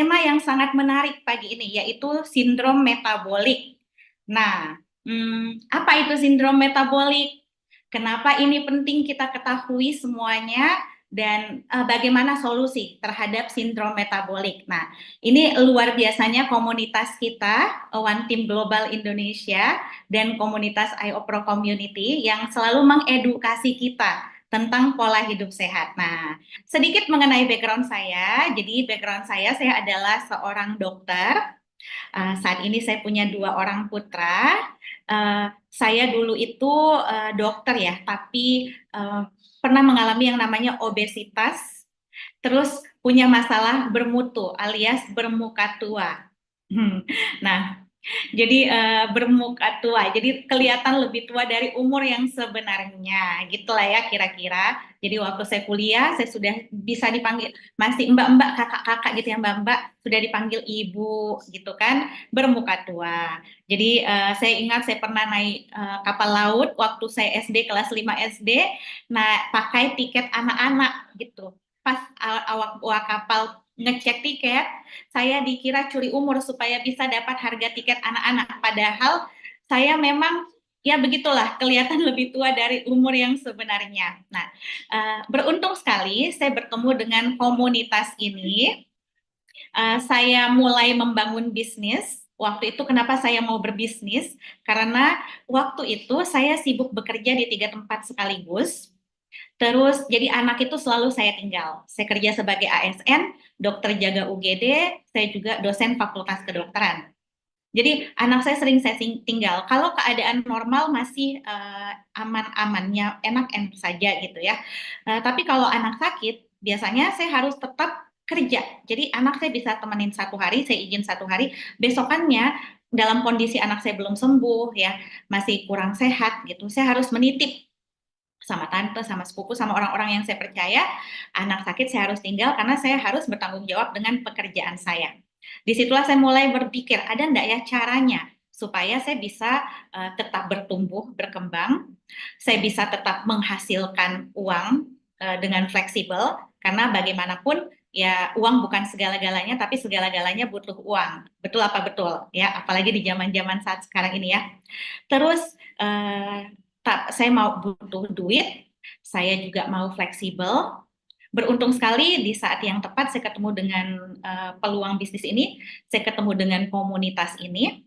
Tema yang sangat menarik pagi ini yaitu sindrom metabolik. Nah, apa itu sindrom metabolik? Kenapa ini penting kita ketahui semuanya dan bagaimana solusi terhadap sindrom metabolik. Nah, ini luar biasanya komunitas kita, One Team Global Indonesia dan komunitas IO Pro Community yang selalu mengedukasi kita tentang pola hidup sehat. Nah, sedikit mengenai background saya. Jadi background saya adalah seorang dokter. Saat ini saya punya dua orang putra. Saya dulu itu dokter ya, tapi pernah mengalami yang namanya obesitas, terus punya masalah bermutu alias bermuka tua. Nah, jadi bermuka tua, jadi kelihatan lebih tua dari umur yang sebenarnya, gitulah ya kira-kira. Jadi waktu saya kuliah, saya sudah bisa dipanggil masih mbak-mbak, kakak-kakak gitu ya mbak-mbak, sudah dipanggil ibu gitu kan, bermuka tua. Jadi saya ingat saya pernah naik kapal laut waktu saya SD kelas 5 SD, nah pakai tiket anak-anak gitu. Pas awak kapal ngecek tiket, saya dikira curi umur supaya bisa dapat harga tiket anak-anak. Padahal saya memang ya begitulah kelihatan lebih tua dari umur yang sebenarnya. Nah, beruntung sekali saya bertemu dengan komunitas ini. Saya mulai membangun bisnis. Waktu itu kenapa saya mau berbisnis? Karena waktu itu saya sibuk bekerja di tiga tempat sekaligus. Terus jadi anak itu selalu saya tinggal. Saya kerja sebagai ASN, dokter jaga UGD, saya juga dosen fakultas kedokteran. Jadi anak saya sering saya tinggal. Kalau keadaan normal masih aman-amannya, enak-enak saja gitu ya. Tapi kalau anak sakit, biasanya saya harus tetap kerja. Jadi anak saya bisa temenin satu hari, saya izin satu hari. Besokannya dalam kondisi anak saya belum sembuh ya, masih kurang sehat gitu, saya harus menitip sama tante, sama sepupu, sama orang-orang yang saya percaya, anak sakit saya harus tinggal karena saya harus bertanggung jawab dengan pekerjaan saya. Disitulah saya mulai berpikir, ada enggak ya caranya supaya saya bisa tetap bertumbuh, berkembang, saya bisa tetap menghasilkan uang dengan fleksibel, karena bagaimanapun ya uang bukan segala-galanya, tapi segala-galanya butuh uang. Betul apa betul? Ya, apalagi di zaman-zaman saat sekarang ini ya. Terus saya mau butuh duit, saya juga mau fleksibel. Beruntung sekali di saat yang tepat saya ketemu dengan peluang bisnis ini, saya ketemu dengan komunitas ini.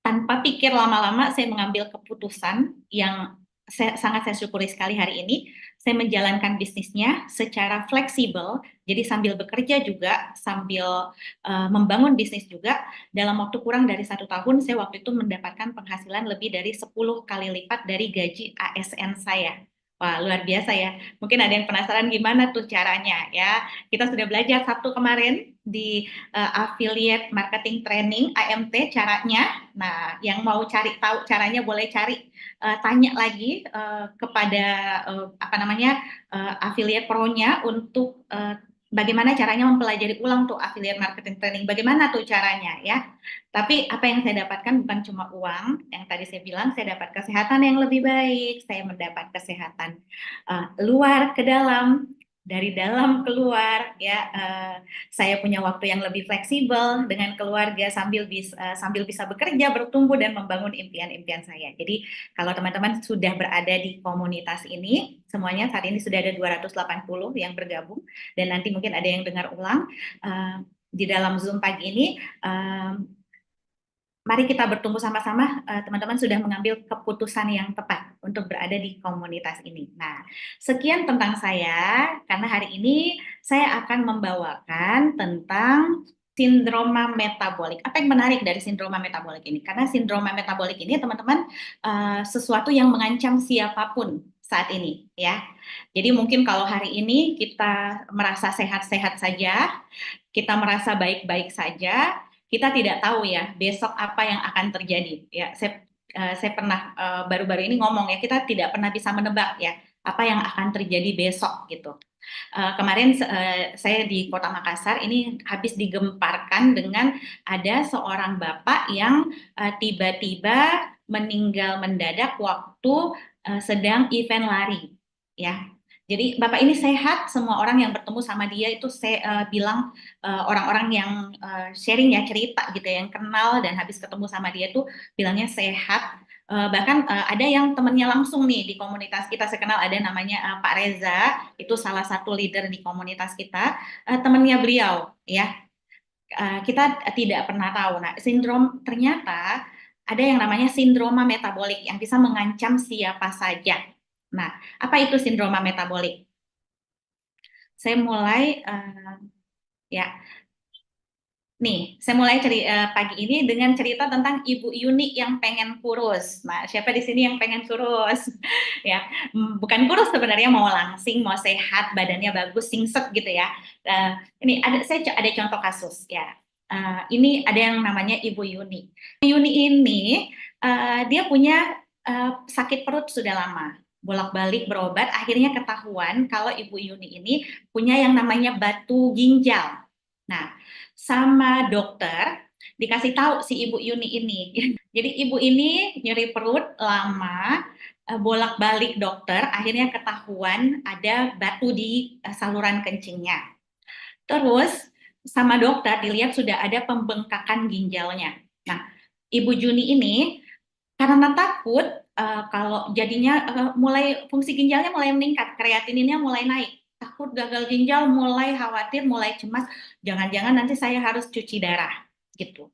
Tanpa pikir lama-lama saya mengambil keputusan yang sangat saya syukuri sekali hari ini. Saya menjalankan bisnisnya secara fleksibel, jadi sambil bekerja juga, sambil membangun bisnis juga. Dalam waktu kurang dari 1 tahun, saya waktu itu mendapatkan penghasilan lebih dari 10 kali lipat dari gaji ASN saya. Wah, luar biasa ya. Mungkin ada yang penasaran gimana tuh caranya ya. Kita sudah belajar Sabtu kemarin di Affiliate Marketing Training AMT caranya. Nah, yang mau cari tahu caranya boleh cari tanya lagi kepada apa namanya affiliate pro-nya untuk bagaimana caranya mempelajari ulang tuh affiliate marketing training. Bagaimana tuh caranya ya. Tapi apa yang saya dapatkan bukan cuma uang, yang tadi saya bilang saya dapat kesehatan yang lebih baik, saya mendapat kesehatan luar ke dalam, dari dalam keluar ya. Saya punya waktu yang lebih fleksibel dengan keluarga sambil bisa bekerja, bertumbuh dan membangun impian-impian saya. Jadi kalau teman-teman sudah berada di komunitas ini, semuanya saat ini sudah ada 280 yang bergabung dan nanti mungkin ada yang dengar ulang di dalam Zoom pagi ini. Mari kita bertumbuh sama-sama, teman-teman sudah mengambil keputusan yang tepat untuk berada di komunitas ini. Nah, sekian tentang saya, karena hari ini saya akan membawakan tentang sindroma metabolik. Apa yang menarik dari sindroma metabolik ini? Karena sindroma metabolik ini, teman-teman, sesuatu yang mengancam siapapun saat ini, ya. Jadi mungkin kalau hari ini kita merasa sehat-sehat saja, kita merasa baik-baik saja, kita tidak tahu ya besok apa yang akan terjadi. Ya, saya pernah baru-baru ini ngomong ya, kita tidak pernah bisa menebak ya apa yang akan terjadi besok gitu. Kemarin saya di Kota Makassar ini habis digemparkan dengan ada seorang bapak yang tiba-tiba meninggal mendadak waktu sedang event lari, ya. Jadi Bapak ini sehat, semua orang yang bertemu sama dia itu bilang orang-orang yang sharing ya cerita gitu ya, yang kenal dan habis ketemu sama dia tuh bilangnya sehat. Bahkan ada yang temennya langsung nih di komunitas kita, saya kenal ada namanya Pak Reza, itu salah satu leader di komunitas kita, temennya beliau ya. Kita tidak pernah tahu. Nah, sindrom ternyata ada yang namanya sindroma metabolik yang bisa mengancam siapa saja. Nah, apa itu sindroma metabolik? Saya mulai ya, nih, saya mulai pagi ini dengan cerita tentang Ibu Yuni yang pengen kurus. Nah, siapa di sini yang pengen kurus? Ya, bukan kurus sebenarnya, mau langsing, mau sehat, badannya bagus, singset gitu ya. Ini ada contoh kasus ya. Ini ada yang namanya Ibu Yuni. Yuni ini dia punya sakit perut sudah lama. Bolak-balik berobat, akhirnya ketahuan kalau Ibu Yuni ini punya yang namanya batu ginjal. Nah, sama dokter dikasih tahu si Ibu Yuni ini. Jadi Ibu ini nyeri perut lama, bolak-balik dokter, akhirnya ketahuan ada batu di saluran kencingnya. Terus sama dokter dilihat sudah ada pembengkakan ginjalnya. Nah, Ibu Juni ini karena takut kalau jadinya mulai fungsi ginjalnya mulai meningkat, kreatininnya mulai naik. Takut gagal ginjal, mulai khawatir, mulai cemas, jangan-jangan nanti saya harus cuci darah gitu.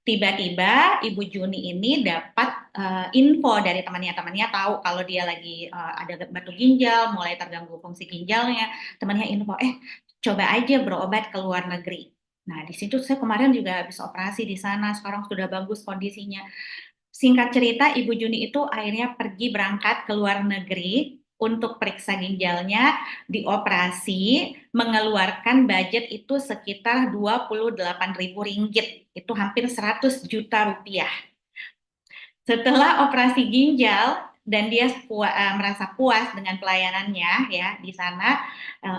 Tiba-tiba Ibu Juni ini dapat info dari temannya tahu kalau dia lagi ada batu ginjal, mulai terganggu fungsi ginjalnya. Temannya info, coba aja berobat ke luar negeri. Nah, di situ saya kemarin juga habis operasi di sana, sekarang sudah bagus kondisinya. Singkat cerita, Ibu Juni itu akhirnya pergi berangkat ke luar negeri untuk periksa ginjalnya, dioperasi, mengeluarkan budget itu sekitar 28.000 ringgit, itu hampir 100 juta rupiah. Setelah operasi ginjal, dan dia merasa puas dengan pelayanannya ya di sana,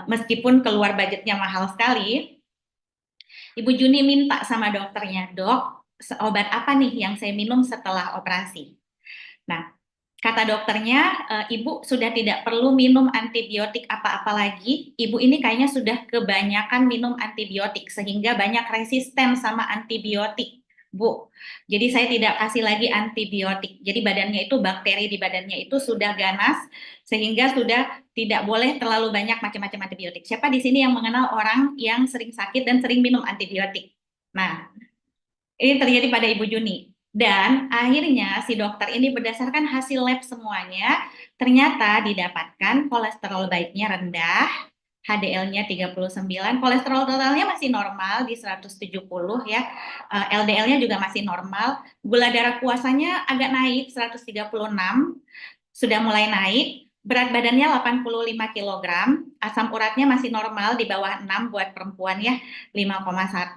meskipun keluar budgetnya mahal sekali, Ibu Juni minta sama dokternya, dok, obat apa nih yang saya minum setelah operasi? Nah, kata dokternya, Ibu sudah tidak perlu minum antibiotik apa-apa lagi. Ibu ini kayaknya sudah kebanyakan minum antibiotik sehingga banyak resisten sama antibiotik, Bu. Jadi saya tidak kasih lagi antibiotik. Jadi badannya itu, bakteri di badannya itu sudah ganas sehingga sudah tidak boleh terlalu banyak macam-macam antibiotik. Siapa di sini yang mengenal orang yang sering sakit dan sering minum antibiotik? Nah, ini terjadi pada Ibu Juni. Dan akhirnya si dokter ini berdasarkan hasil lab semuanya, ternyata didapatkan kolesterol baiknya rendah, HDL-nya 39, kolesterol totalnya masih normal di 170 ya, LDL-nya juga masih normal, gula darah puasanya agak naik 136, sudah mulai naik, berat badannya 85 kg, asam uratnya masih normal di bawah 6 buat perempuan ya, 5,1.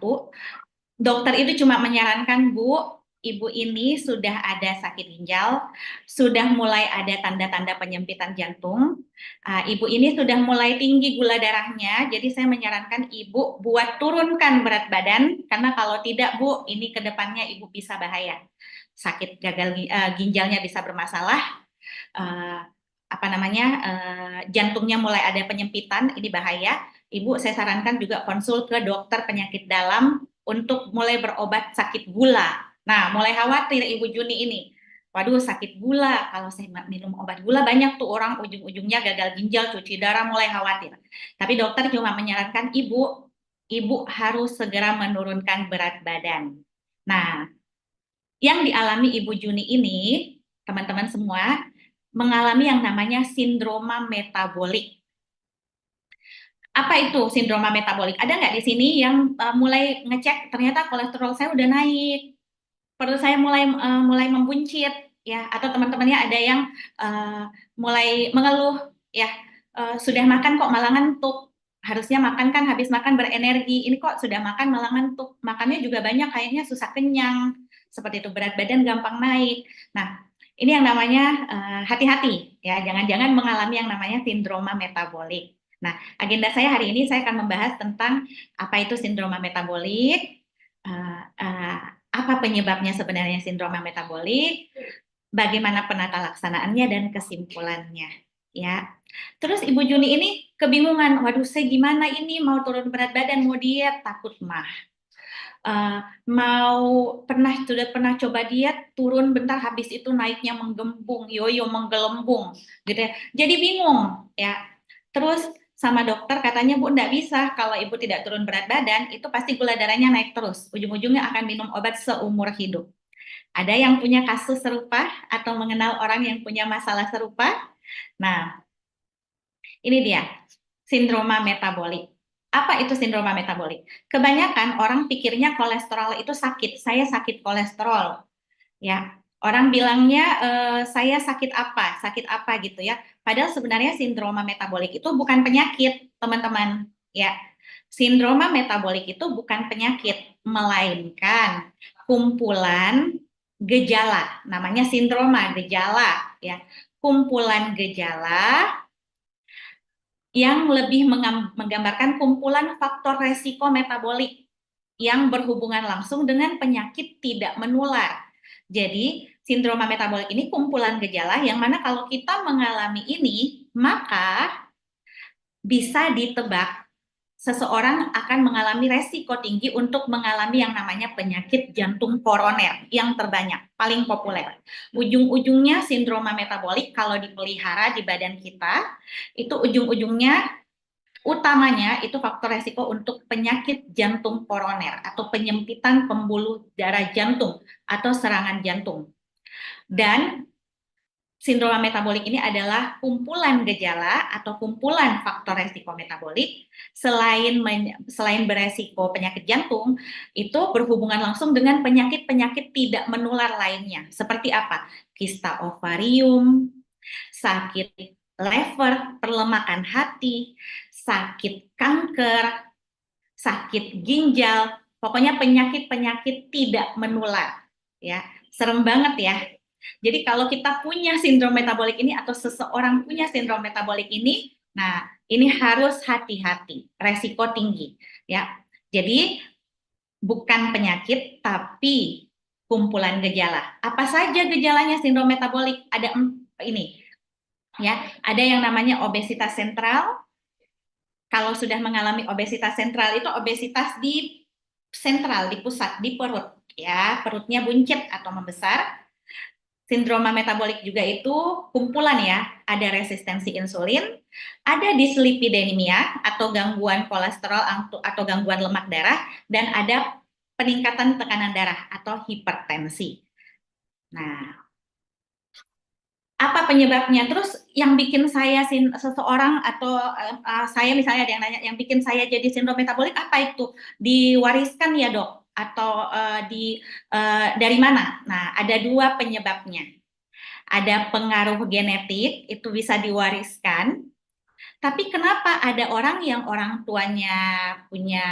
Dokter itu cuma menyarankan, Bu, Ibu ini sudah ada sakit ginjal, sudah mulai ada tanda-tanda penyempitan jantung, Ibu ini sudah mulai tinggi gula darahnya, jadi saya menyarankan Ibu buat turunkan berat badan, karena kalau tidak, Bu, ini ke depannya Ibu bisa bahaya. Sakit gagal ginjalnya bisa bermasalah, uh, apa namanya, jantungnya mulai ada penyempitan, ini bahaya. Ibu, saya sarankan juga konsul ke dokter penyakit dalam untuk mulai berobat sakit gula. Nah, mulai khawatir Ibu Juni ini. Waduh, sakit gula. Kalau saya minum obat gula, banyak tuh orang ujung-ujungnya gagal ginjal, cuci darah, mulai khawatir. Tapi dokter cuma menyarankan ibu harus segera menurunkan berat badan. Nah, yang dialami Ibu Juni ini, teman-teman semua, mengalami yang namanya sindroma metabolik. Apa itu sindroma metabolik? Ada nggak di sini yang mulai ngecek ternyata kolesterol saya udah naik, perut saya mulai membuncit, ya? Atau teman-temannya ada yang mulai mengeluh, ya, sudah makan kok malah ngantuk. Harusnya makan kan habis makan berenergi. Ini kok sudah makan malah ngantuk. Makannya juga banyak, kayaknya susah kenyang. Seperti itu, berat badan gampang naik. Nah, ini yang namanya hati-hati, ya, jangan-jangan mengalami yang namanya sindroma metabolik. Nah, agenda saya hari ini saya akan membahas tentang apa itu sindroma metabolik, apa penyebabnya sebenarnya sindroma metabolik, bagaimana penata laksanaannya dan kesimpulannya, ya. Terus Ibu Juni ini kebingungan, waduh saya gimana ini mau turun berat badan, mau diet, takut mah. Eh, mau sudah pernah coba diet, turun bentar habis itu naiknya menggembung, yoyo menggelembung, gitu ya. Jadi bingung ya. Terus sama dokter katanya Bu enggak bisa kalau Ibu tidak turun berat badan itu pasti gula darahnya naik terus. Ujung-ujungnya akan minum obat seumur hidup. Ada yang punya kasus serupa atau mengenal orang yang punya masalah serupa? Nah, ini dia, sindroma metabolik. Apa itu sindroma metabolik? Kebanyakan orang pikirnya kolesterol itu sakit. Saya sakit kolesterol, ya. Orang bilangnya saya sakit apa gitu ya. Padahal sebenarnya sindroma metabolik itu bukan penyakit, teman-teman. Ya, sindroma metabolik itu bukan penyakit, melainkan kumpulan gejala. Namanya sindroma gejala, ya. Kumpulan gejala yang lebih menggambarkan kumpulan faktor resiko metabolik yang berhubungan langsung dengan penyakit tidak menular. Jadi, sindroma metabolik ini kumpulan gejala yang mana kalau kita mengalami ini, maka bisa ditebak seseorang akan mengalami resiko tinggi untuk mengalami yang namanya penyakit jantung koroner yang terbanyak, paling populer. Ujung-ujungnya sindroma metabolik kalau dipelihara di badan kita, itu ujung-ujungnya utamanya itu faktor resiko untuk penyakit jantung koroner atau penyempitan pembuluh darah jantung atau serangan jantung. Dan sindroma metabolik ini adalah kumpulan gejala atau kumpulan faktor resiko metabolik selain beresiko penyakit jantung itu berhubungan langsung dengan penyakit-penyakit tidak menular lainnya. Seperti apa? Kista ovarium, sakit liver, perlemakan hati, sakit kanker, sakit ginjal, pokoknya penyakit-penyakit tidak menular, ya. Serem banget ya. Jadi kalau kita punya sindrom metabolik ini atau seseorang punya sindrom metabolik ini, nah ini harus hati-hati, resiko tinggi, ya. Jadi bukan penyakit tapi kumpulan gejala. Apa saja gejalanya sindrom metabolik? Ada ini, ya. Ada yang namanya obesitas sentral. Kalau sudah mengalami obesitas sentral itu obesitas di sentral, di pusat, di perut, ya, perutnya buncit atau membesar. Sindroma metabolik juga itu kumpulan ya, ada resistensi insulin, ada dislipidemia atau gangguan kolesterol atau gangguan lemak darah, dan ada peningkatan tekanan darah atau hipertensi. Nah, apa penyebabnya? Terus yang bikin saya seseorang atau saya misalnya ada yang nanya, yang bikin saya jadi sindrom metabolik apa itu? Diwariskan ya dok? Atau dari mana? Nah, ada dua penyebabnya. Ada pengaruh genetik, itu bisa diwariskan. Tapi kenapa ada orang yang orang tuanya punya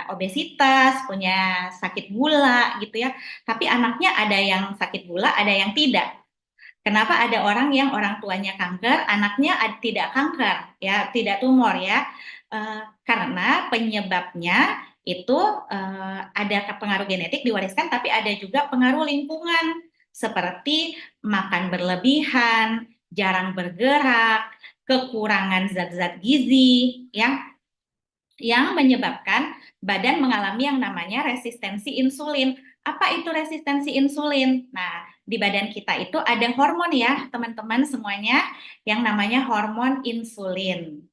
obesitas, punya sakit gula gitu ya, tapi anaknya ada yang sakit gula, ada yang tidak. Kenapa ada orang yang orang tuanya kanker, anaknya tidak kanker, ya, tidak tumor ya? Karena penyebabnya itu ada pengaruh genetik diwariskan, tapi ada juga pengaruh lingkungan seperti makan berlebihan, jarang bergerak, kekurangan zat-zat gizi, ya, yang menyebabkan badan mengalami yang namanya resistensi insulin. Apa itu resistensi insulin? Nah, di badan kita itu ada hormon ya, teman-teman semuanya, yang namanya hormon insulin.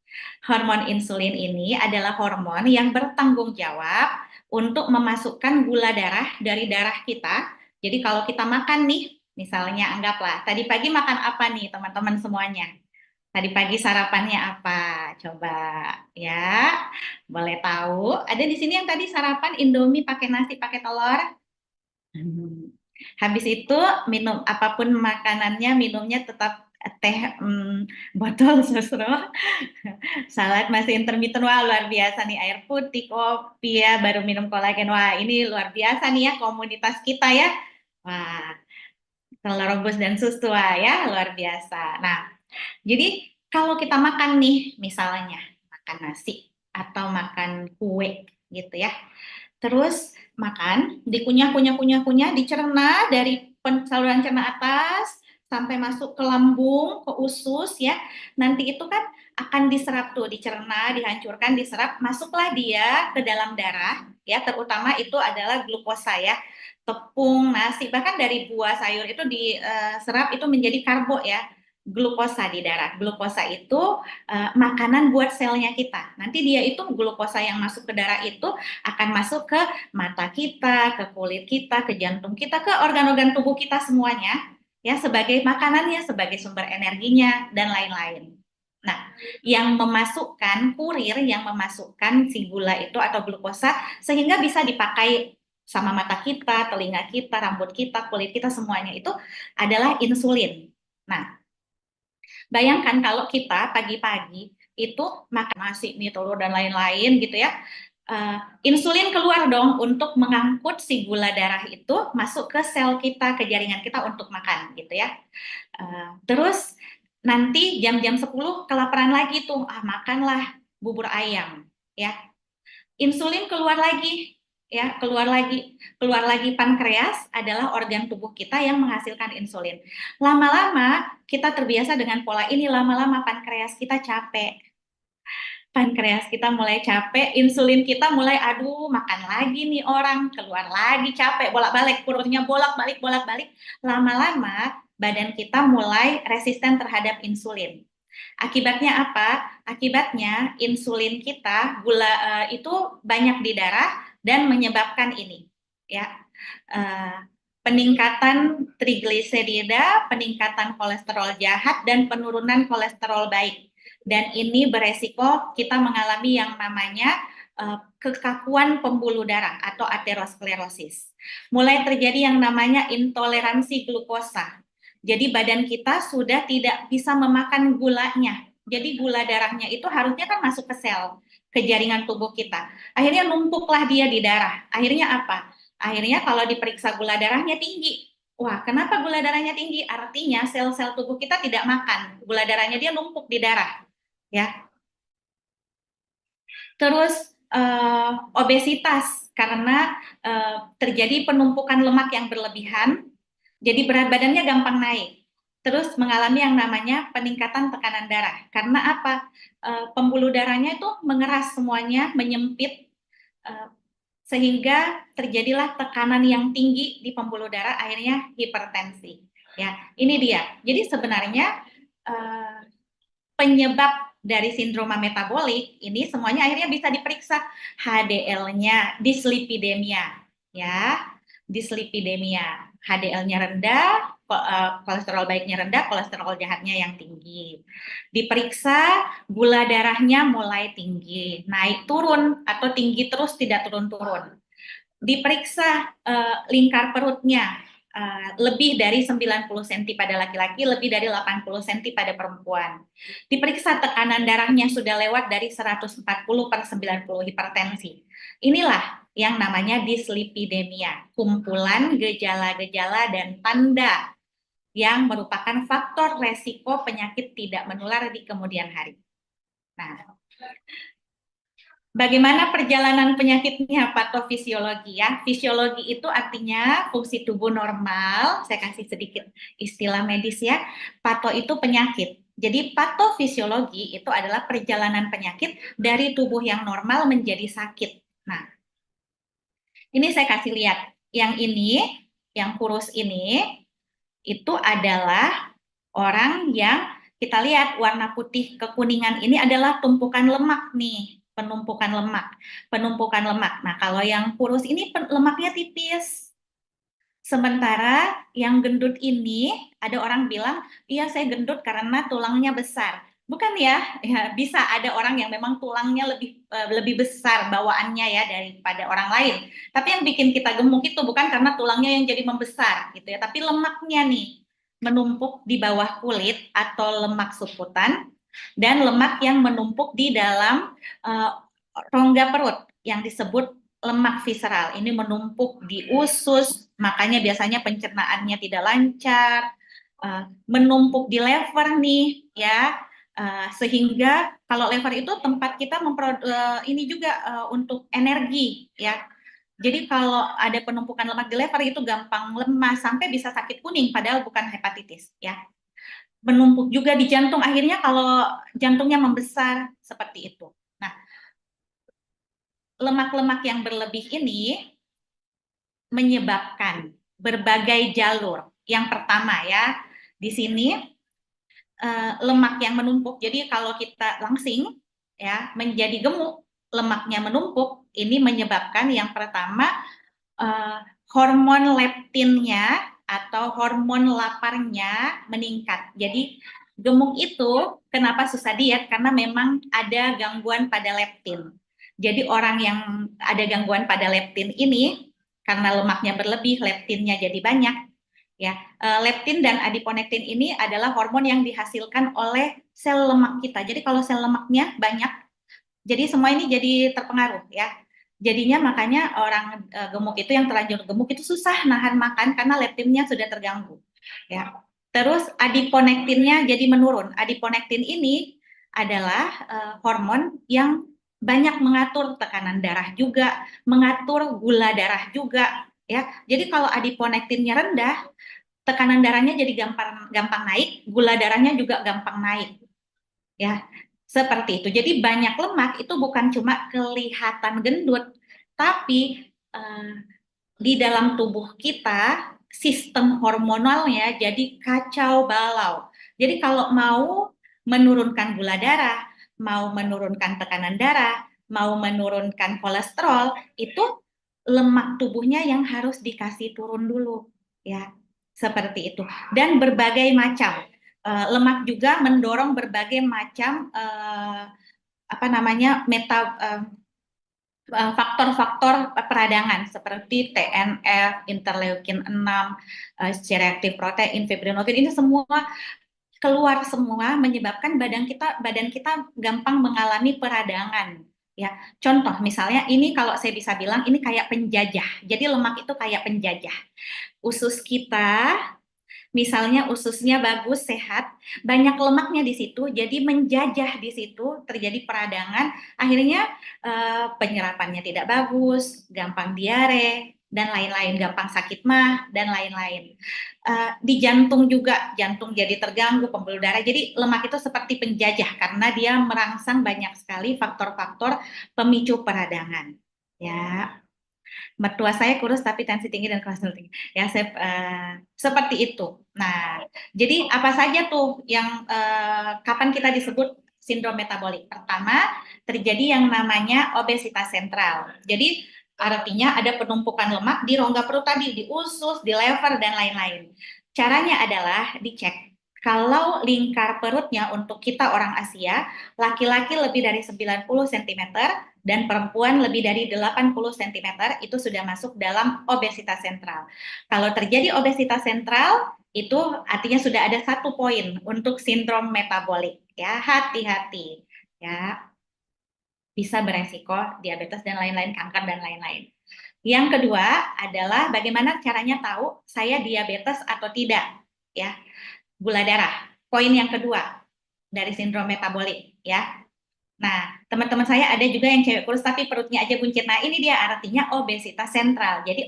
Hormon insulin ini adalah hormon yang bertanggung jawab untuk memasukkan gula darah dari darah kita. Jadi kalau kita makan nih, misalnya anggaplah tadi pagi makan apa nih teman-teman semuanya? Tadi pagi sarapannya apa? Coba ya. Boleh tahu? Ada di sini yang tadi sarapan Indomie pakai nasi pakai telur. Hmm. Habis itu minum apapun makanannya, minumnya tetap teh botol susu. Salad masih intermittent, wah luar biasa nih, air putih, kopi ya, baru minum kolagen. Wah, ini luar biasa nih ya komunitas kita ya. Wah, telur rebus dan susu wah, ya luar biasa. Nah, jadi kalau kita makan nih, misalnya makan nasi atau makan kue gitu ya, terus makan, dikunyah, kunyah, kunyah, kunyah, dicerna dari saluran cerna atas sampai masuk ke lambung, ke usus ya. Nanti itu kan akan diserap tuh, dicerna, dihancurkan, diserap, masuklah dia ke dalam darah ya, terutama itu adalah glukosa ya. Tepung, nasi, bahkan dari buah sayur itu diserap itu menjadi karbo ya. Glukosa di darah. Glukosa itu makanan buat selnya kita. Nanti dia itu glukosa yang masuk ke darah itu akan masuk ke mata kita, ke kulit kita, ke jantung kita, ke organ-organ tubuh kita semuanya ya, sebagai makanannya, sebagai sumber energinya dan lain-lain. Nah, yang memasukkan kurir, yang memasukkan si gula itu atau glukosa sehingga bisa dipakai sama mata kita, telinga kita, rambut kita, kulit kita semuanya itu adalah insulin. Nah, bayangkan kalau kita pagi-pagi itu makan nasi, mie, telur dan lain-lain gitu ya, insulin keluar dong untuk mengangkut si gula darah itu masuk ke sel kita, ke jaringan kita untuk makan gitu ya. Terus nanti jam-jam 10 kelaparan lagi tuh, makanlah bubur ayam ya. Insulin keluar lagi ya, keluar lagi pankreas adalah organ tubuh kita yang menghasilkan insulin. Lama-lama kita terbiasa dengan pola ini, lama-lama pankreas kita capek. Pankreas kita mulai capek, insulin kita mulai, aduh makan lagi nih orang, keluar lagi capek, bolak-balik, perutnya bolak-balik, lama-lama badan kita mulai resisten terhadap insulin. Akibatnya apa? Akibatnya insulin kita, gula itu banyak di darah dan menyebabkan ini, ya, peningkatan trigliserida, peningkatan kolesterol jahat, dan penurunan kolesterol baik. Dan ini beresiko kita mengalami yang namanya kekakuan pembuluh darah atau aterosklerosis. Mulai terjadi yang namanya intoleransi glukosa. Jadi badan kita sudah tidak bisa memakan gulanya. Jadi gula darahnya itu harusnya kan masuk ke sel, ke jaringan tubuh kita. Akhirnya numpuklah dia di darah. Akhirnya apa? Akhirnya kalau diperiksa gula darahnya tinggi. Wah, kenapa gula darahnya tinggi? Artinya sel-sel tubuh kita tidak makan. Gula darahnya dia numpuk di darah. Ya, terus obesitas karena terjadi penumpukan lemak yang berlebihan, jadi berat badannya gampang naik. Terus mengalami yang namanya peningkatan tekanan darah. Karena apa? Pembuluh darahnya itu mengeras semuanya, menyempit, sehingga terjadilah tekanan yang tinggi di pembuluh darah, akhirnya hipertensi. Ya, ini dia. Jadi sebenarnya penyebab dari sindroma metabolik ini semuanya akhirnya bisa diperiksa. HDL-nya, dislipidemia, ya, dislipidemia, HDL-nya rendah, kolesterol baiknya rendah, kolesterol jahatnya yang tinggi. Diperiksa gula darahnya mulai tinggi, naik turun atau tinggi terus tidak turun-turun. Diperiksa lingkar perutnya, lebih dari 90 cm pada laki-laki, lebih dari 80 cm pada perempuan. Diperiksa tekanan darahnya sudah lewat dari 140/90, hipertensi. Inilah yang namanya dislipidemia, kumpulan gejala-gejala dan tanda yang merupakan faktor resiko penyakit tidak menular di kemudian hari. Nah, bagaimana perjalanan penyakitnya? Patofisiologi ya. Fisiologi itu artinya fungsi tubuh normal. Saya kasih sedikit istilah medis ya. Pato itu penyakit. Jadi patofisiologi itu adalah perjalanan penyakit dari tubuh yang normal menjadi sakit. Nah, ini saya kasih lihat. Yang ini, yang kurus ini, itu adalah orang yang kita lihat warna putih kekuningan ini adalah tumpukan lemak nih. Penumpukan lemak. Nah, kalau yang kurus ini lemaknya tipis. Sementara yang gendut ini, ada orang bilang, iya saya gendut karena tulangnya besar. Bukan ya, bisa ada orang yang memang tulangnya lebih besar bawaannya ya daripada orang lain. Tapi yang bikin kita gemuk itu bukan karena tulangnya yang jadi membesar gitu ya, tapi lemaknya nih menumpuk di bawah kulit atau lemak suputan, dan lemak yang menumpuk di dalam rongga perut yang disebut lemak visceral. Ini menumpuk di usus, makanya biasanya pencernaannya tidak lancar, menumpuk di lever nih ya, sehingga kalau lever itu tempat kita ini juga untuk energi ya. Jadi kalau ada penumpukan lemak di lever itu gampang lemas sampai bisa sakit kuning padahal bukan hepatitis ya. Menumpuk juga di jantung akhirnya kalau jantungnya membesar seperti itu. Nah, lemak-lemak yang berlebih ini menyebabkan berbagai jalur. Yang pertama ya, di sini lemak yang menumpuk. Jadi kalau kita langsing ya menjadi gemuk, lemaknya menumpuk, ini menyebabkan yang pertama eh, hormon leptinnya atau hormon laparnya meningkat. Jadi gemuk itu kenapa susah diet? Karena memang ada gangguan pada leptin. Jadi orang yang ada gangguan pada leptin ini karena lemaknya berlebih, leptinnya jadi banyak. Ya, leptin dan adiponektin ini adalah hormon yang dihasilkan oleh sel lemak kita. Jadi kalau sel lemaknya banyak, jadi semua ini jadi terpengaruh ya. Jadinya makanya orang gemuk itu yang terlanjur gemuk itu susah nahan makan karena leptinnya sudah terganggu. Ya. Terus adiponektinnya jadi menurun. Adiponektin ini adalah hormon yang banyak mengatur tekanan darah juga, mengatur gula darah juga ya. Jadi kalau adiponektinnya rendah, tekanan darahnya jadi gampang gampang naik, gula darahnya juga gampang naik. Ya, seperti itu. Jadi banyak lemak itu bukan cuma kelihatan gendut, tapi di dalam tubuh kita sistem hormonalnya jadi kacau balau. Jadi kalau mau menurunkan gula darah, mau menurunkan tekanan darah, mau menurunkan kolesterol, itu lemak tubuhnya yang harus dikasih turun dulu, ya. Seperti itu. Dan berbagai macam lemak juga mendorong berbagai macam apa namanya faktor-faktor peradangan seperti TNF, interleukin 6, C-reaktif protein, fibrinolin ini semua keluar semua menyebabkan badan kita gampang mengalami peradangan. Ya, contoh misalnya ini kalau saya bisa bilang ini kayak penjajah. Jadi lemak itu kayak penjajah. Usus kita misalnya ususnya bagus, sehat, banyak lemaknya di situ, jadi menjajah di situ, terjadi peradangan, akhirnya penyerapannya tidak bagus, gampang diare, dan lain-lain, gampang sakit mah, dan lain-lain. Di jantung juga, jantung jadi terganggu, pembuluh darah, jadi lemak itu seperti penjajah, karena dia merangsang banyak sekali faktor-faktor pemicu peradangan. Ya, mertua saya kurus tapi tensi tinggi dan kolesterol tinggi. Ya, saya seperti itu. Nah, jadi apa saja tuh yang kapan kita disebut sindrom metabolik? Pertama, terjadi yang namanya obesitas sentral. Jadi artinya ada penumpukan lemak di rongga perut tadi, di usus, di lever dan lain-lain. Caranya adalah dicek. Kalau lingkar perutnya untuk kita orang Asia, laki-laki lebih dari 90 cm, dan perempuan lebih dari 80 cm itu sudah masuk dalam obesitas sentral. Kalau terjadi obesitas sentral, itu artinya sudah ada 1 poin untuk sindrom metabolik. Ya, hati-hati. Ya, bisa beresiko diabetes dan lain-lain, kanker dan lain-lain. Yang kedua adalah bagaimana caranya tahu saya diabetes atau tidak. Ya, gula darah. Poin yang kedua dari sindrom metabolik. Ya, nah, teman-teman saya ada juga yang cewek kurus tapi perutnya aja buncit. Nah, ini dia artinya obesitas sentral. Jadi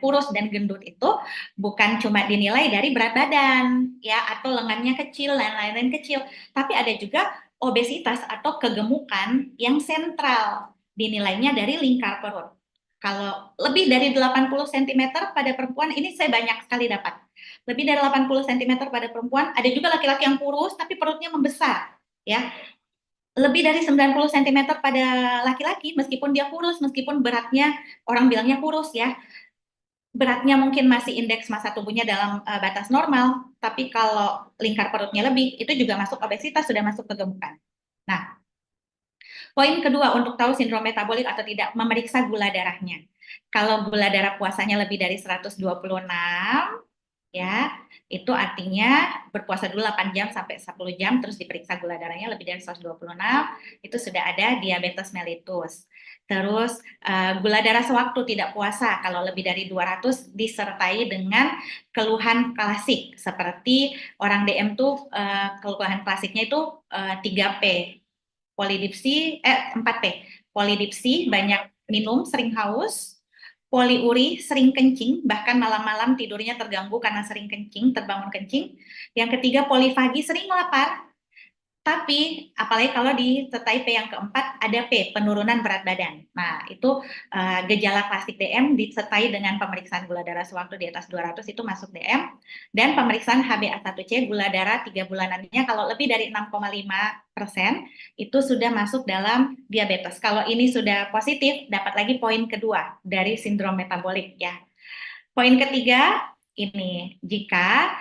kurus dan gendut itu bukan cuma dinilai dari berat badan ya atau lengannya kecil dan lain-lain kecil, tapi ada juga obesitas atau kegemukan yang sentral. Dinilainya dari lingkar perut. Kalau lebih dari 80 cm pada perempuan ini saya banyak sekali dapat. Lebih dari 80 cm pada perempuan, ada juga laki-laki yang kurus tapi perutnya membesar ya, lebih dari 90 cm pada laki-laki, meskipun dia kurus, meskipun beratnya, orang bilangnya kurus ya, beratnya mungkin masih indeks massa tubuhnya dalam batas normal, tapi kalau lingkar perutnya lebih, itu juga masuk obesitas, sudah masuk kegemukan. Nah, poin kedua untuk tahu sindrom metabolik atau tidak, memeriksa gula darahnya. Kalau gula darah puasanya lebih dari 126, ya, itu artinya berpuasa dulu 8 jam sampai 10 jam, terus diperiksa gula darahnya lebih dari 126, itu sudah ada diabetes mellitus. Terus gula darah sewaktu tidak puasa, kalau lebih dari 200 disertai dengan keluhan klasik, seperti orang DM tuh keluhan klasiknya itu 3P, polidipsi, 4P, polidipsi, banyak minum, sering haus, poliuri, sering kencing, bahkan malam-malam tidurnya terganggu karena sering kencing, terbangun kencing. Yang ketiga, polifagi, sering lapar. Tapi apalagi kalau disertai P yang keempat ada P, penurunan berat badan. Nah, itu gejala klasik DM disertai dengan pemeriksaan gula darah sewaktu di atas 200 itu masuk DM, dan pemeriksaan HbA1c gula darah 3 bulanannya kalau lebih dari 6,5% itu sudah masuk dalam diabetes. Kalau ini sudah positif, dapat lagi poin kedua dari sindrom metabolik ya. Poin ketiga ini, jika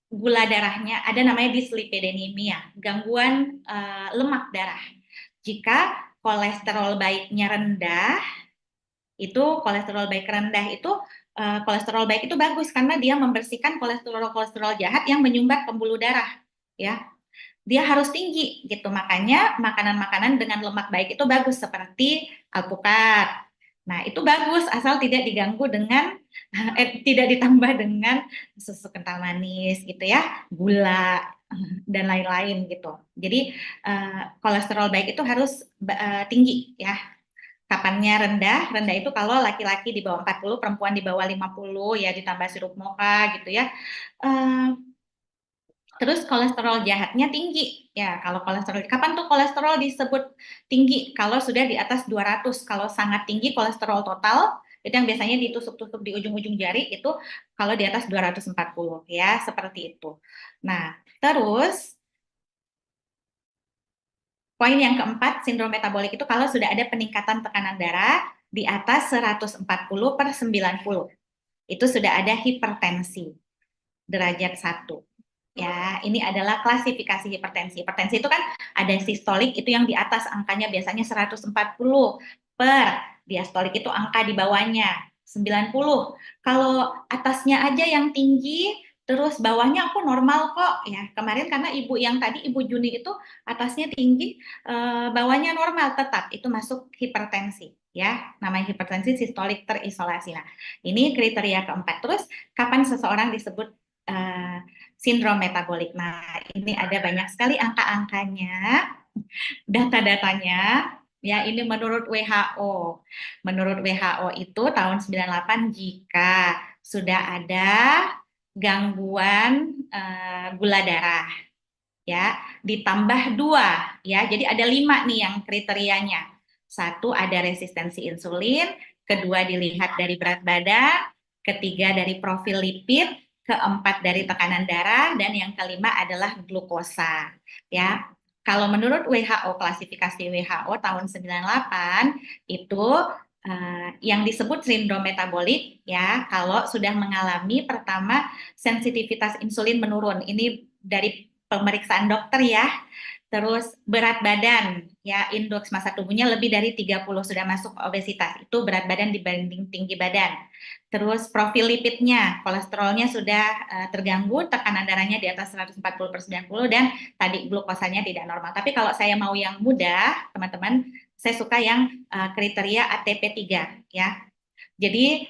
gula darahnya ada namanya dislipidemia, gangguan lemak darah. Jika kolesterol baiknya rendah, itu kolesterol baik rendah itu kolesterol baik itu bagus karena dia membersihkan kolesterol jahat yang menyumbat pembuluh darah, ya. Dia harus tinggi gitu. Makanya makanan-makanan dengan lemak baik itu bagus seperti alpukat. Nah, itu bagus asal tidak diganggu dengan tidak ditambah dengan susu kental manis gitu ya, gula dan lain-lain gitu. Jadi kolesterol baik itu harus tinggi ya. Kapannya rendah? Rendah itu kalau laki-laki di bawah 40, perempuan di bawah 50 ya, ditambah sirup mocha gitu ya. Terus kolesterol jahatnya tinggi. Ya, kalau kolesterol, kapan tuh kolesterol disebut tinggi? Kalau sudah di atas 200. Kalau sangat tinggi kolesterol total, itu yang biasanya ditusuk-tusuk di ujung-ujung jari, itu kalau di atas 240 ya, seperti itu. Nah, terus poin yang keempat, sindrom metabolik itu kalau sudah ada peningkatan tekanan darah di atas 140/90. Itu sudah ada hipertensi derajat 1. Ya, ini adalah klasifikasi hipertensi. Hipertensi itu kan ada sistolik, itu yang di atas angkanya biasanya 140 per diastolik itu angka di bawahnya 90. Kalau atasnya aja yang tinggi, terus bawahnya aku normal kok. Ya, kemarin karena ibu yang tadi, Ibu Juni itu atasnya tinggi, bawahnya normal, tetap itu masuk hipertensi. Ya, namanya hipertensi sistolik terisolasi. Nah, ini kriteria keempat. Terus kapan seseorang disebut sindrom metabolik? Nah, ini ada banyak sekali angka-angkanya, data-datanya. Ya, ini menurut WHO. Menurut WHO itu tahun 98 jika sudah ada gangguan gula darah, ya, ditambah 2, ya. Jadi ada 5 nih yang kriterianya. Satu, ada resistensi insulin, kedua dilihat dari berat badan, ketiga dari profil lipid, keempat dari tekanan darah, dan yang kelima adalah glukosa. Ya, kalau menurut WHO, klasifikasi WHO tahun 98 itu yang disebut sindrom metabolik ya, kalau sudah mengalami pertama sensitivitas insulin menurun. Ini dari pemeriksaan dokter ya. Terus berat badan ya, indeks massa tubuhnya lebih dari 30, sudah masuk obesitas. Itu berat badan dibanding tinggi badan. Terus profil lipidnya, kolesterolnya sudah terganggu, tekanan darahnya di atas 140/90, dan tadi glukosanya tidak normal. Tapi kalau saya mau yang mudah, teman-teman, saya suka yang kriteria ATP3 ya. Jadi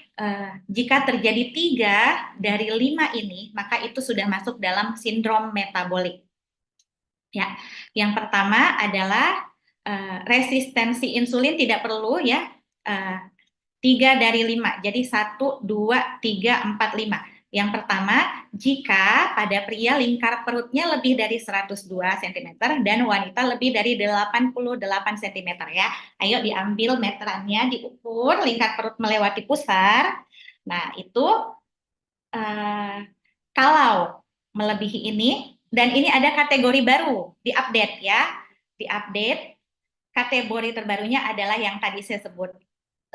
jika terjadi 3 dari 5 ini, maka itu sudah masuk dalam sindrom metabolik. Ya, yang pertama adalah resistensi insulin tidak perlu ya. 3 dari 5. Jadi 1, 2, 3, 4, 5. Yang pertama, jika pada pria lingkar perutnya lebih dari 102 cm dan wanita lebih dari 88 cm ya. Ayo diambil meterannya, diukur lingkar perut melewati pusar. Nah, itu kalau melebihi ini, dan ini ada kategori baru, diupdate ya. Diupdate, kategori terbarunya adalah yang tadi saya sebut,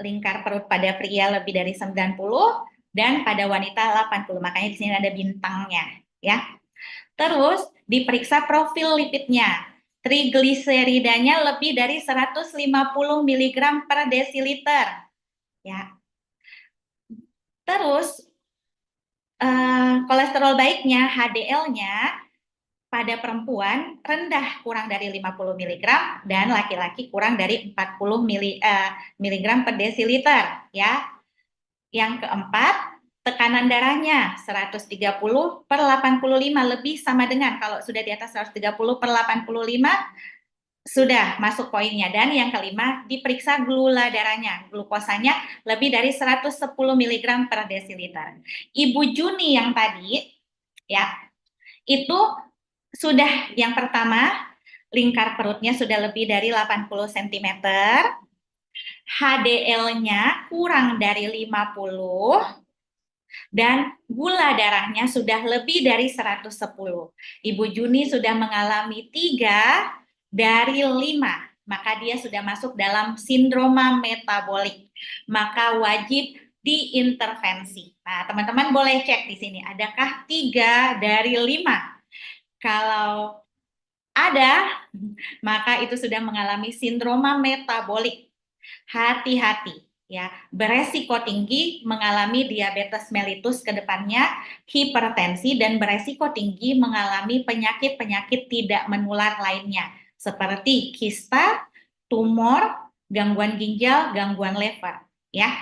lingkar perut pada pria lebih dari 90 dan pada wanita 80. Makanya di sini ada bintangnya ya. Terus diperiksa profil lipidnya. Trigliseridanya lebih dari 150 mg per desiliter ya. Terus kolesterol baiknya, HDL-nya pada perempuan rendah, kurang dari 50 mg, dan laki-laki kurang dari 40 mg per desiliter ya. Yang keempat, tekanan darahnya 130/85, lebih sama dengan, kalau sudah di atas 130/85 Sudah masuk poinnya. Dan yang kelima, diperiksa gula darahnya. Glukosanya lebih dari 110 mg per desiliter. Ibu Juni yang tadi, ya, itu sudah yang pertama, lingkar perutnya sudah lebih dari 80 cm, HDL-nya kurang dari 50, dan gula darahnya sudah lebih dari 110. Ibu Juni sudah mengalami 3 dari 5, maka dia sudah masuk dalam sindroma metabolik. Maka wajib diintervensi. Nah, teman-teman boleh cek di sini, adakah 3 dari 5? Kalau ada, maka itu sudah mengalami sindroma metabolik. Hati-hati ya, beresiko tinggi mengalami diabetes mellitus ke depannya, hipertensi, dan beresiko tinggi mengalami penyakit-penyakit tidak menular lainnya seperti kista, tumor, gangguan ginjal, gangguan lever ya.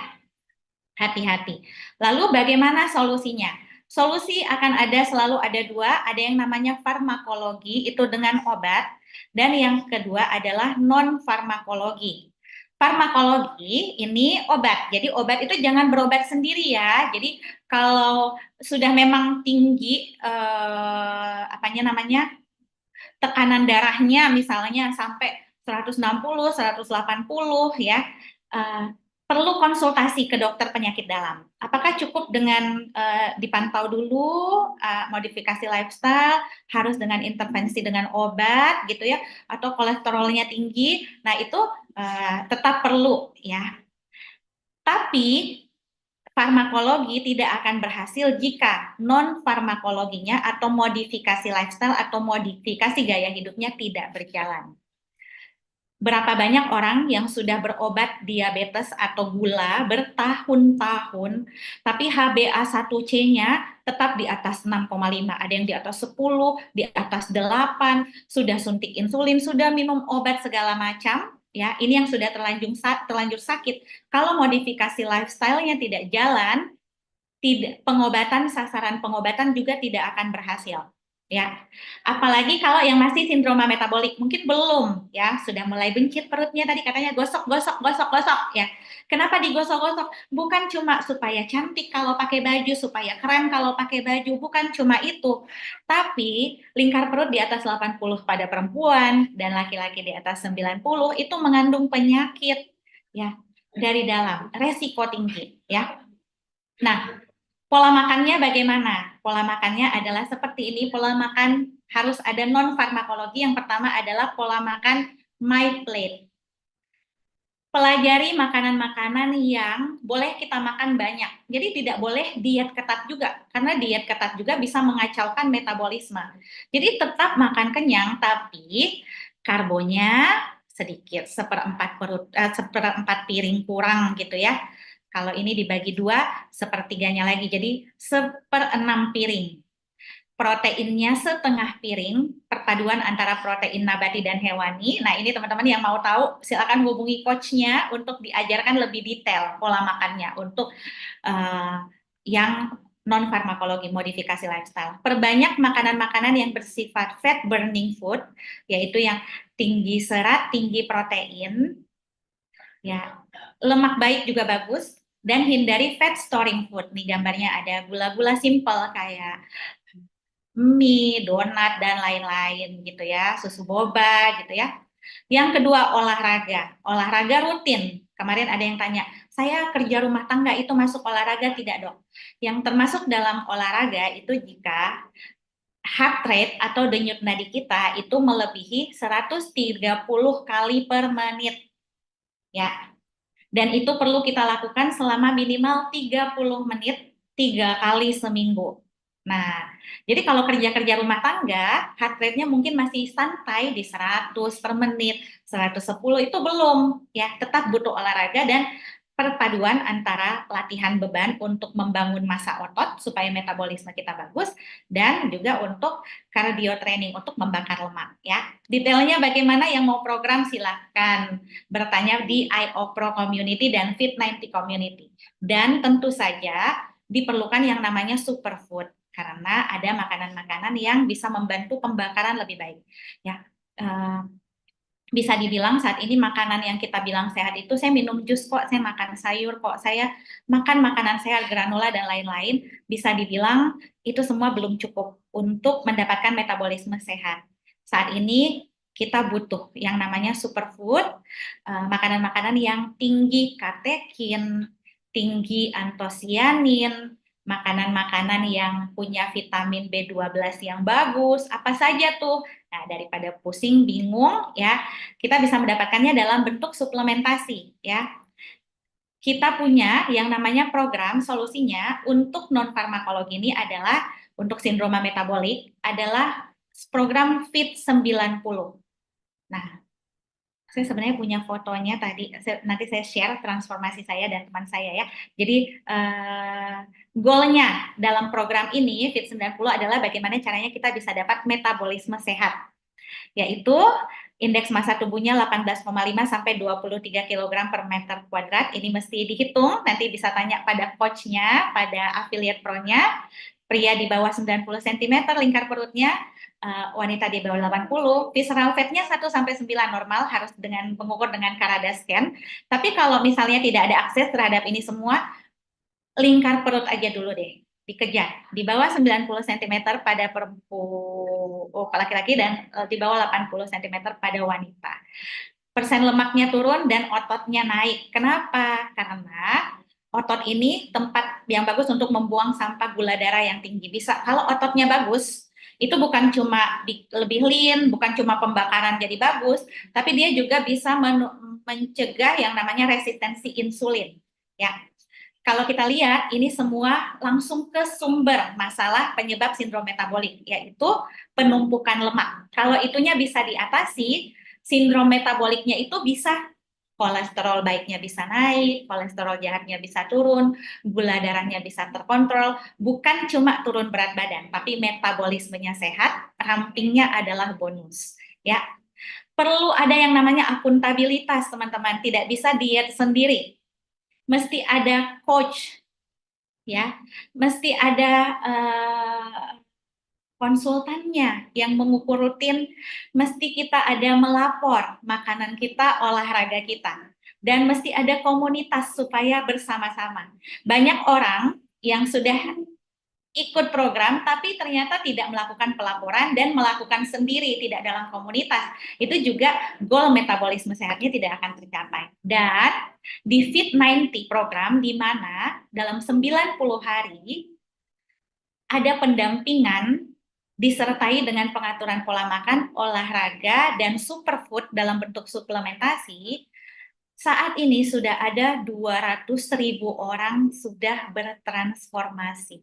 Hati-hati. Lalu bagaimana solusinya? Solusi akan ada, selalu ada dua, ada yang namanya farmakologi, itu dengan obat, dan yang kedua adalah non-farmakologi. Farmakologi ini obat, jadi obat itu jangan berobat sendiri ya. Jadi kalau sudah memang tinggi apanya namanya tekanan darahnya misalnya sampai 160, 180 ya, uh, perlu konsultasi ke dokter penyakit dalam. Apakah cukup dengan dipantau dulu, modifikasi lifestyle, harus dengan intervensi dengan obat gitu ya, atau kolesterolnya tinggi, nah itu tetap perlu ya. Tapi farmakologi tidak akan berhasil jika non-farmakologinya atau modifikasi lifestyle atau modifikasi gaya hidupnya tidak berjalan. Berapa banyak orang yang sudah berobat diabetes atau gula bertahun-tahun, tapi HbA1c-nya tetap di atas 6,5, ada yang di atas 10, di atas 8, sudah suntik insulin, sudah minum obat segala macam, ya, ini yang sudah terlanjur sakit. Kalau modifikasi lifestyle-nya tidak jalan, pengobatan, sasaran pengobatan juga tidak akan berhasil. Ya, apalagi kalau yang masih sindroma metabolik, mungkin belum ya, sudah mulai bencit perutnya, tadi katanya gosok gosok gosok gosok ya. Kenapa digosok-gosok? Bukan cuma supaya cantik kalau pakai baju, supaya keren kalau pakai baju, bukan cuma itu. Tapi lingkar perut di atas 80 pada perempuan dan laki-laki di atas 90 itu mengandung penyakit ya dari dalam, resiko tinggi ya. Nah, pola makannya bagaimana? Pola makannya adalah seperti ini. Pola makan harus ada non-farmakologi. Yang pertama adalah pola makan my plate. Pelajari makanan-makanan yang boleh kita makan banyak. Jadi tidak boleh diet ketat juga, karena diet ketat juga bisa mengacaukan metabolisme. Jadi tetap makan kenyang, tapi karbonya sedikit, seperempat piring kurang gitu ya. Kalau ini dibagi dua, sepertiganya lagi, jadi 1/6 piring. Proteinnya setengah piring, perpaduan antara protein nabati dan hewani. Nah, ini teman-teman yang mau tahu, silakan hubungi coachnya untuk diajarkan lebih detail pola makannya untuk yang non-farmakologi, modifikasi lifestyle. Perbanyak makanan-makanan yang bersifat fat burning food, yaitu yang tinggi serat, tinggi protein, ya, lemak baik juga bagus, dan hindari fat storing food. Nih gambarnya ada gula-gula simple kayak mie, donat, dan lain-lain gitu ya, susu boba gitu ya. Yang kedua, olahraga. Olahraga rutin. Kemarin ada yang tanya, saya kerja rumah tangga itu masuk olahraga tidak, Dok? Yang termasuk dalam olahraga itu jika heart rate atau denyut nadi kita itu melebihi 130 kali per menit. Ya, dan itu perlu kita lakukan selama minimal 30 menit 3 kali seminggu. Nah, jadi kalau kerja-kerja rumah tangga, heart rate-nya mungkin masih santai di 100 per menit, 110 itu belum, ya, tetap butuh olahraga dan perpaduan antara latihan beban untuk membangun massa otot supaya metabolisme kita bagus dan juga untuk cardio training untuk membakar lemak ya. Detailnya bagaimana, yang mau program silahkan bertanya di IO Pro Community dan Fit90 Community. Dan tentu saja diperlukan yang namanya superfood karena ada makanan-makanan yang bisa membantu pembakaran lebih baik. Ya, bisa dibilang saat ini makanan yang kita bilang sehat itu saya minum jus kok, saya makan sayur kok, saya makan makanan sehat, granola dan lain-lain, bisa dibilang itu semua belum cukup untuk mendapatkan metabolisme sehat. Saat ini kita butuh yang namanya superfood, makanan-makanan yang tinggi katekin, tinggi antosianin, makanan-makanan yang punya vitamin B12 yang bagus, apa saja tuh. Nah, daripada pusing, bingung, ya, kita bisa mendapatkannya dalam bentuk suplementasi, ya. Kita punya yang namanya program solusinya untuk non farmakologi ini adalah untuk sindroma metabolik adalah program Fit 90. Nah, saya sebenarnya punya fotonya tadi, nanti saya share transformasi saya dan teman saya ya. Jadi goalnya dalam program ini Fit 90 adalah bagaimana caranya kita bisa dapat metabolisme sehat, yaitu indeks massa tubuhnya 18,5 sampai 23 kg per meter kuadrat. Ini mesti dihitung, nanti bisa tanya pada coachnya, pada affiliate pro-nya. Pria di bawah 90 cm lingkar perutnya, wanita di bawah 80, visceral fat-nya 1 sampai 9 normal, harus dengan mengukur dengan Carada scan. Tapi kalau misalnya tidak ada akses terhadap ini semua, lingkar perut aja dulu deh, dikejar di bawah 90 cm pada laki-laki dan di bawah 80 cm pada wanita. Persen lemaknya turun dan ototnya naik. Kenapa? Karena otot ini tempat yang bagus untuk membuang sampah gula darah yang tinggi. Bisa kalau ototnya bagus, itu bukan cuma lebih lean, bukan cuma pembakaran jadi bagus, tapi dia juga bisa mencegah yang namanya resistensi insulin. Ya, kalau kita lihat, ini semua langsung ke sumber masalah penyebab sindrom metabolik, yaitu penumpukan lemak. Kalau itunya bisa diatasi, sindrom metaboliknya itu bisa, kolesterol baiknya bisa naik, kolesterol jahatnya bisa turun, gula darahnya bisa terkontrol, bukan cuma turun berat badan, tapi metabolismenya sehat, rampingnya adalah bonus. Ya, perlu ada yang namanya akuntabilitas, teman-teman. Tidak bisa diet sendiri, mesti ada coach, ya, mesti ada konsultannya yang mengukur rutin, mesti kita ada melapor makanan kita, olahraga kita, dan mesti ada komunitas supaya bersama-sama. Banyak orang yang sudah ikut program tapi ternyata tidak melakukan pelaporan dan melakukan sendiri, tidak dalam komunitas, itu juga goal metabolisme sehatnya tidak akan tercapai. Dan di Fit 90 program, di mana dalam 90 hari ada pendampingan disertai dengan pengaturan pola makan, olahraga, dan superfood dalam bentuk suplementasi, saat ini sudah ada 200.000 orang sudah bertransformasi.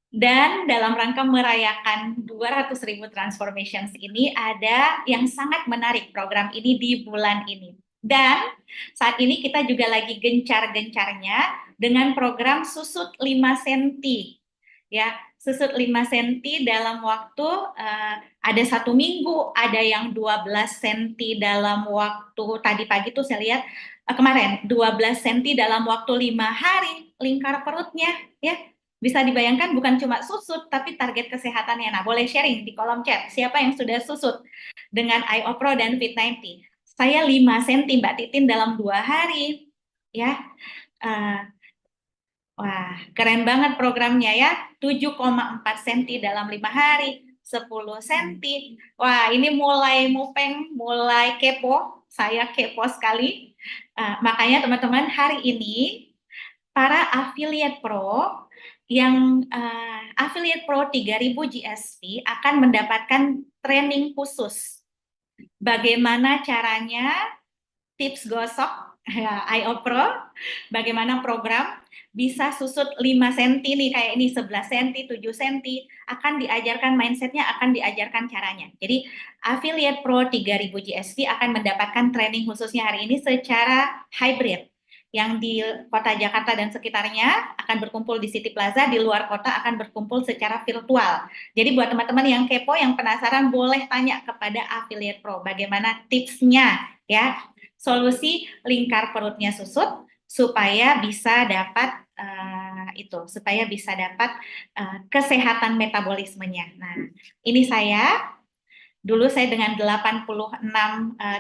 Dan dalam rangka merayakan 200.000 transformations ini, ada yang sangat menarik program ini di bulan ini. Dan saat ini kita juga lagi gencar-gencarnya dengan program susut 5 cm. Ya, susut 5 cm dalam waktu ada 1 minggu, ada yang 12 cm dalam waktu, tadi pagi tuh saya lihat kemarin 12 cm dalam waktu 5 hari lingkar perutnya, ya. Bisa dibayangkan bukan cuma susut, tapi target kesehatannya. Nah, boleh sharing di kolom chat. Siapa yang sudah susut dengan IOPRO dan Fit 90? Saya 5 cm, Mbak Titin, dalam 2 hari. Ya, wah, keren banget programnya ya. 7,4 cm dalam 5 hari. 10 cm. Wah, ini mulai mupeng, mulai kepo. Saya kepo sekali. Makanya teman-teman, hari ini para affiliate pro yang affiliate pro 3000 GSP akan mendapatkan training khusus. Bagaimana caranya, tips gosok IOPRO, bagaimana program bisa susut 5 cm nih, kayak ini 11 cm, 7 cm, akan diajarkan mindsetnya, akan diajarkan caranya. Jadi affiliate pro 3000 GSP akan mendapatkan training khususnya hari ini secara hybrid. Yang di kota Jakarta dan sekitarnya akan berkumpul di City Plaza, di luar kota akan berkumpul secara virtual. Jadi buat teman-teman yang kepo, yang penasaran, boleh tanya kepada affiliate pro bagaimana tipsnya, ya, solusi lingkar perutnya susut supaya bisa dapat supaya bisa dapat kesehatan metabolismenya. Nah, ini saya Dulu saya dengan 86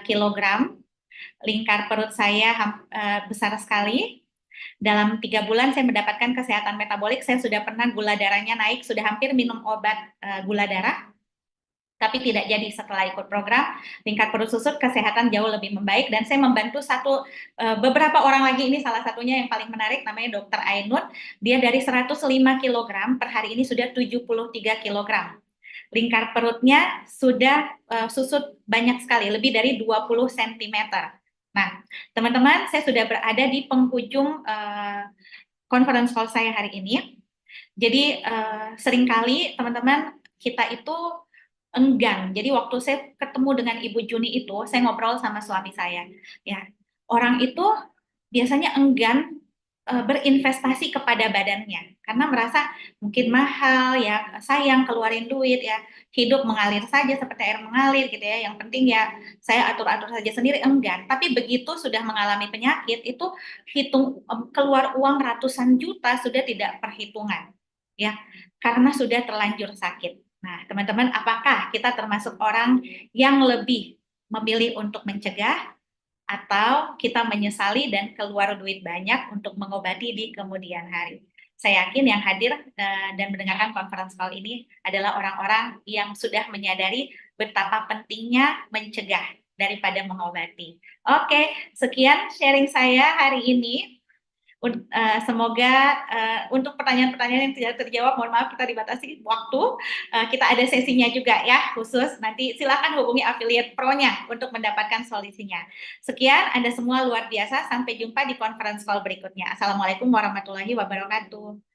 kilogram, lingkar perut saya besar sekali. Dalam 3 bulan saya mendapatkan kesehatan metabolik, saya sudah pernah gula darahnya naik, sudah hampir minum obat gula darah, tapi tidak jadi setelah ikut program lingkar perut susut, kesehatan jauh lebih membaik, dan saya membantu beberapa orang lagi. Ini salah satunya yang paling menarik, namanya Dokter Ainun. Dia dari 105 kilogram per hari ini sudah 73 kilogram. Lingkar perutnya sudah susut banyak sekali, lebih dari 20 cm. Nah, teman-teman, saya sudah berada di penghujung conference call saya hari ini. Jadi seringkali teman-teman kita itu enggan. Jadi waktu saya ketemu dengan Ibu Juni itu, saya ngobrol sama suami saya. Ya, orang itu biasanya enggan berinvestasi kepada badannya karena merasa mungkin mahal ya, sayang keluarin duit ya, hidup mengalir saja seperti air mengalir gitu ya. Yang penting ya saya atur-atur saja sendiri, enggan. Tapi begitu sudah mengalami penyakit itu keluar uang ratusan juta sudah tidak perhitungan ya, karena sudah terlanjur sakit. Nah, teman-teman, apakah kita termasuk orang yang lebih memilih untuk mencegah atau kita menyesali dan keluar duit banyak untuk mengobati di kemudian hari? Saya yakin yang hadir dan mendengarkan conference call ini adalah orang-orang yang sudah menyadari betapa pentingnya mencegah daripada mengobati. Oke, sekian sharing saya hari ini. Semoga untuk pertanyaan-pertanyaan yang tidak terjawab, mohon maaf kita dibatasi waktu. Kita ada sesinya juga ya khusus. Nanti silakan hubungi affiliate pro-nya untuk mendapatkan solusinya. Sekian, Anda semua luar biasa. Sampai jumpa di conference call berikutnya. Assalamualaikum warahmatullahi wabarakatuh.